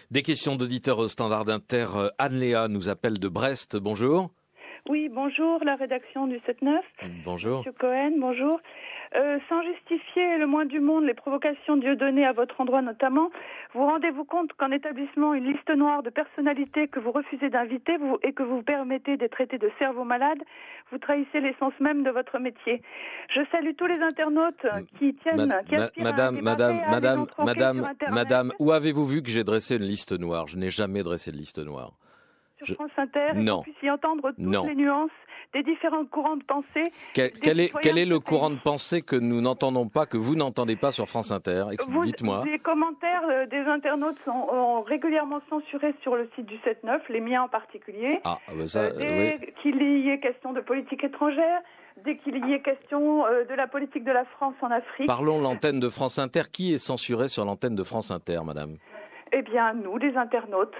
Des questions d'auditeurs au Standard d'Inter. Anne-Léa nous appelle de Brest. Bonjour. Oui, bonjour, la rédaction du 7-9. Bonjour. Monsieur Cohen, bonjour. Sans justifier le moins du monde les provocations de Dieudonné à votre endroit notamment, vous rendez-vous compte qu'en établissant une liste noire de personnalités que vous refusez d'inviter et que vous permettez de traiter de cerveaux malades, vous trahissez l'essence même de votre métier. Je salue tous les internautes qui tiennent, Madame, où avez-vous vu que j'ai dressé une liste noire? Je n'ai jamais dressé de liste noire. Sur France Inter, et qu'on puisse y entendre toutes les nuances des différents courants de pensée. Quel est le courant de pensée que nous n'entendons pas, que vous n'entendez pas sur France Inter? Dites-moi. Les commentaires des internautes sont régulièrement censurés sur le site du 7-9, les miens en particulier. Dès qu'il y ait question de politique étrangère, dès qu'il y ait question de la politique de la France en Afrique. Parlons l'antenne de France Inter. Qui est censuré sur l'antenne de France Inter, madame? Eh bien, nous, les internautes.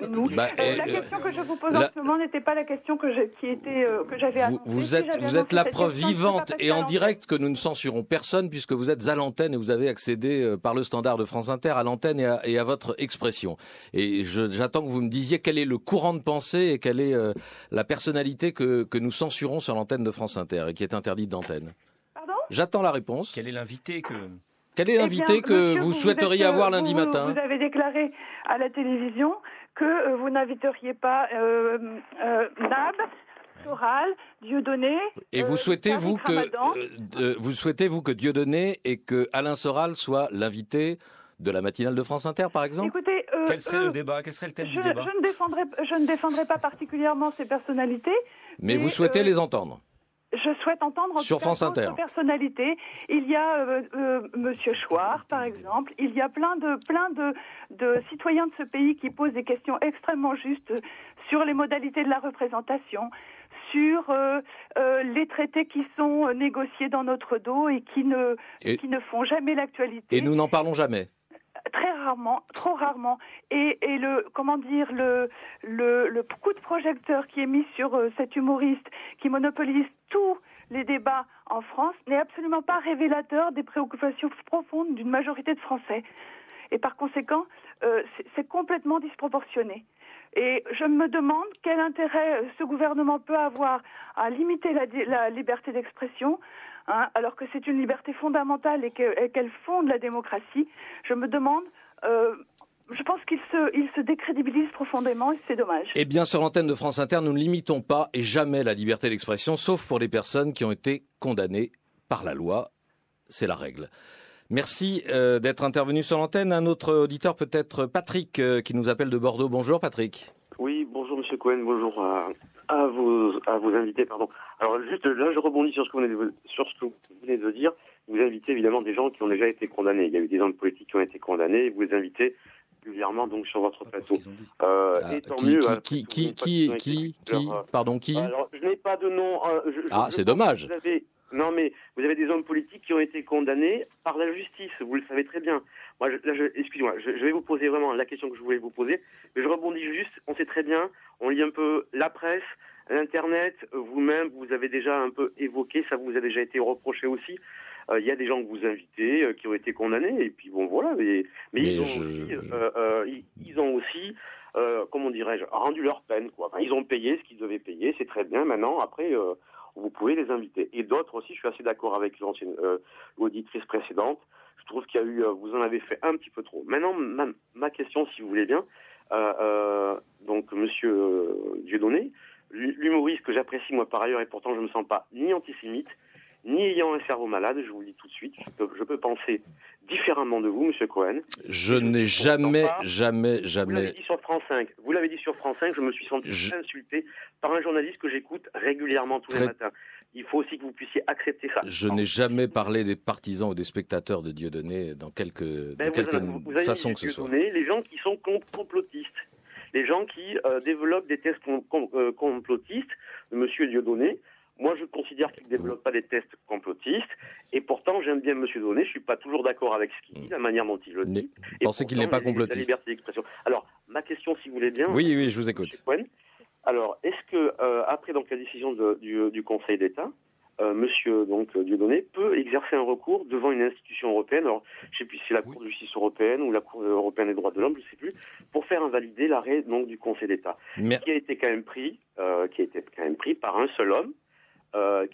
Nous. La question que je vous pose en ce moment n'était pas la question que j'avais annoncée. Vous êtes la preuve vivante et en direct que nous ne censurons personne puisque vous êtes à l'antenne et vous avez accédé par le standard de France Inter à l'antenne et à votre expression. Et j'attends que vous me disiez quel est le courant de pensée et quelle est la personnalité que nous censurons sur l'antenne de France Inter et qui est interdite d'antenne. Pardon ? J'attends la réponse. Quel est l'invité que vous souhaiteriez avoir lundi matin? Vous avez déclaré à la télévision que vous n'inviteriez pas Nab, Soral, Dieudonné. Et vous souhaitez vous que Dieudonné et que Alain Soral soient l'invité de la matinale de France Inter, par exemple? Écoutez, quel serait le débat? Quel serait le thème du débat? Je ne défendrai pas particulièrement ces personnalités. Mais vous souhaitez les entendre? Je souhaite entendre sur France Inter personnalités. Il y a Monsieur Chouard, par exemple. Il y a plein de citoyens de ce pays qui posent des questions extrêmement justes sur les modalités de la représentation, sur les traités qui sont négociés dans notre dos et qui ne font jamais l'actualité. Et nous n'en parlons jamais. Très rarement, trop rarement. Et le coup de projecteur qui est mis sur cet humoriste qui monopolise tous les débats en France n'est absolument pas révélateur des préoccupations profondes d'une majorité de Français. Et par conséquent, c'est complètement disproportionné. Et je me demande quel intérêt ce gouvernement peut avoir à limiter la liberté d'expression, alors que c'est une liberté fondamentale et qu'elle fonde la démocratie. Je me demande... je pense qu'il se décrédibilise profondément et c'est dommage. Eh bien, sur l'antenne de France Inter, nous ne limitons pas et jamais la liberté d'expression, sauf pour les personnes qui ont été condamnées par la loi. C'est la règle. Merci d'être intervenu sur l'antenne. Un autre auditeur, peut-être Patrick, qui nous appelle de Bordeaux. Bonjour Patrick. Oui, bonjour Monsieur Cohen, bonjour à vos invités. Pardon. Alors juste là, je rebondis sur ce que vous venez de dire. Vous invitez évidemment des gens qui ont déjà été condamnés. Il y a eu des hommes politiques qui ont été condamnés et vous les invitez régulièrement donc sur votre plateau. Et tant mieux. Pardon, qui? Alors, je n'ai pas de nom. C'est dommage. Non, mais vous avez des hommes politiques qui ont été condamnés par la justice. Vous le savez très bien. Moi, excusez-moi, je vais vous poser vraiment la question que je voulais vous poser. Mais je rebondis juste. On sait très bien. On lit un peu la presse, l'Internet. Vous-même, vous avez déjà un peu évoqué. Ça vous a déjà été reproché aussi. Il y a des gens que vous invitez qui ont été condamnés. Et puis bon, voilà. Mais ils ont aussi, comment dirais-je, rendu leur peine, quoi. Enfin, ils ont payé ce qu'ils devaient payer. C'est très bien. Maintenant, après. Vous pouvez les inviter. Et d'autres aussi, je suis assez d'accord avec l'ancienne auditrice précédente. Je trouve qu'il y a eu, vous en avez fait un petit peu trop. Maintenant, ma question, si vous voulez bien, donc Monsieur Dieudonné, l'humoriste que j'apprécie moi par ailleurs, et pourtant je ne me sens pas ni antisémite, ni ayant un cerveau malade, je vous le dis tout de suite, je peux penser différemment de vous, Monsieur Cohen. Je n'ai jamais. Vous l'avez dit sur France 5. Je me suis senti insulté par un journaliste que j'écoute régulièrement tous les matins. Il faut aussi que vous puissiez accepter ça. Je n'ai jamais parlé des partisans ou des spectateurs de Dieudonné dans quelque façon que ce soit. Les gens qui sont complotistes, les gens qui développent des tests complotistes de Monsieur Dieudonné. Moi, je considère qu'il ne développe pas des tests complotistes. Et pourtant, j'aime bien M. Dieudonné. Je ne suis pas toujours d'accord avec ce qu'il dit, la manière dont il le dit. Vous pensez qu'il n'est pas complotiste? La liberté d'expression. Alors, ma question, si vous voulez bien... Oui, je vous écoute. Alors, est-ce que, après donc, la décision du Conseil d'État, Monsieur Dieudonné peut exercer un recours devant une institution européenne, alors je ne sais plus si c'est la Cour de justice européenne ou la Cour européenne des droits de l'homme, je ne sais plus, pour faire invalider l'arrêt donc du Conseil d'État, qui a été quand même pris par un seul homme,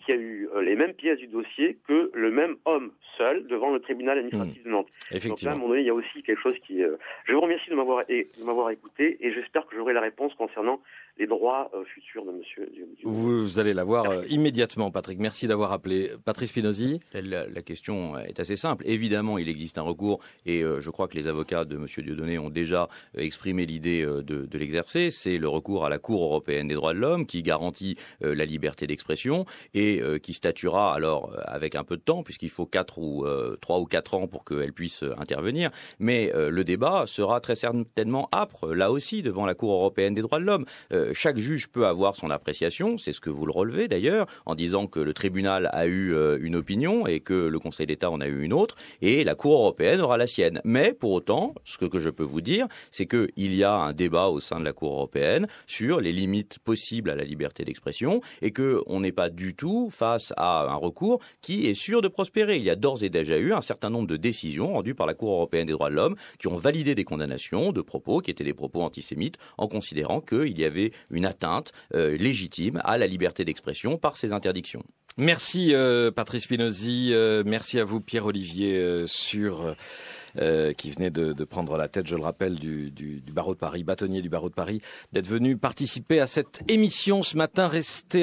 qui a eu les mêmes pièces du dossier que le même homme seul devant le tribunal administratif de Nantes. Effectivement. Donc là, à un moment donné, il y a aussi quelque chose qui... Je vous remercie de m'avoir écouté et j'espère que j'aurai la réponse concernant les droits futurs de monsieur. Vous allez l'avoir immédiatement, Patrick. Merci d'avoir appelé. Patrice Spinozzi. La question est assez simple. Évidemment, il existe un recours et je crois que les avocats de monsieur Dieudonné ont déjà exprimé l'idée de l'exercer. C'est le recours à la Cour européenne des droits de l'homme qui garantit la liberté d'expression et qui statuera alors avec un peu de temps puisqu'il faut 3 ou 4 ans pour qu'elle puisse intervenir. Mais le débat sera très certainement âpre là aussi devant la Cour européenne des droits de l'homme. Chaque juge peut avoir son appréciation, c'est ce que vous le relevez d'ailleurs, en disant que le tribunal a eu une opinion et que le Conseil d'État en a eu une autre, et la Cour européenne aura la sienne. Mais pour autant, ce que je peux vous dire, c'est qu'il y a un débat au sein de la Cour européenne sur les limites possibles à la liberté d'expression et qu'on n'est pas du tout face à un recours qui est sûr de prospérer. Il y a d'ores et déjà eu un certain nombre de décisions rendues par la Cour européenne des droits de l'homme qui ont validé des condamnations de propos qui étaient des propos antisémites en considérant qu'il y avait une atteinte légitime à la liberté d'expression par ces interdictions. Merci Patrice Spinozzi, merci à vous Pierre-Olivier qui venait de prendre la tête, je le rappelle, du barreau de Paris, bâtonnier du barreau de Paris, d'être venu participer à cette émission ce matin. Restez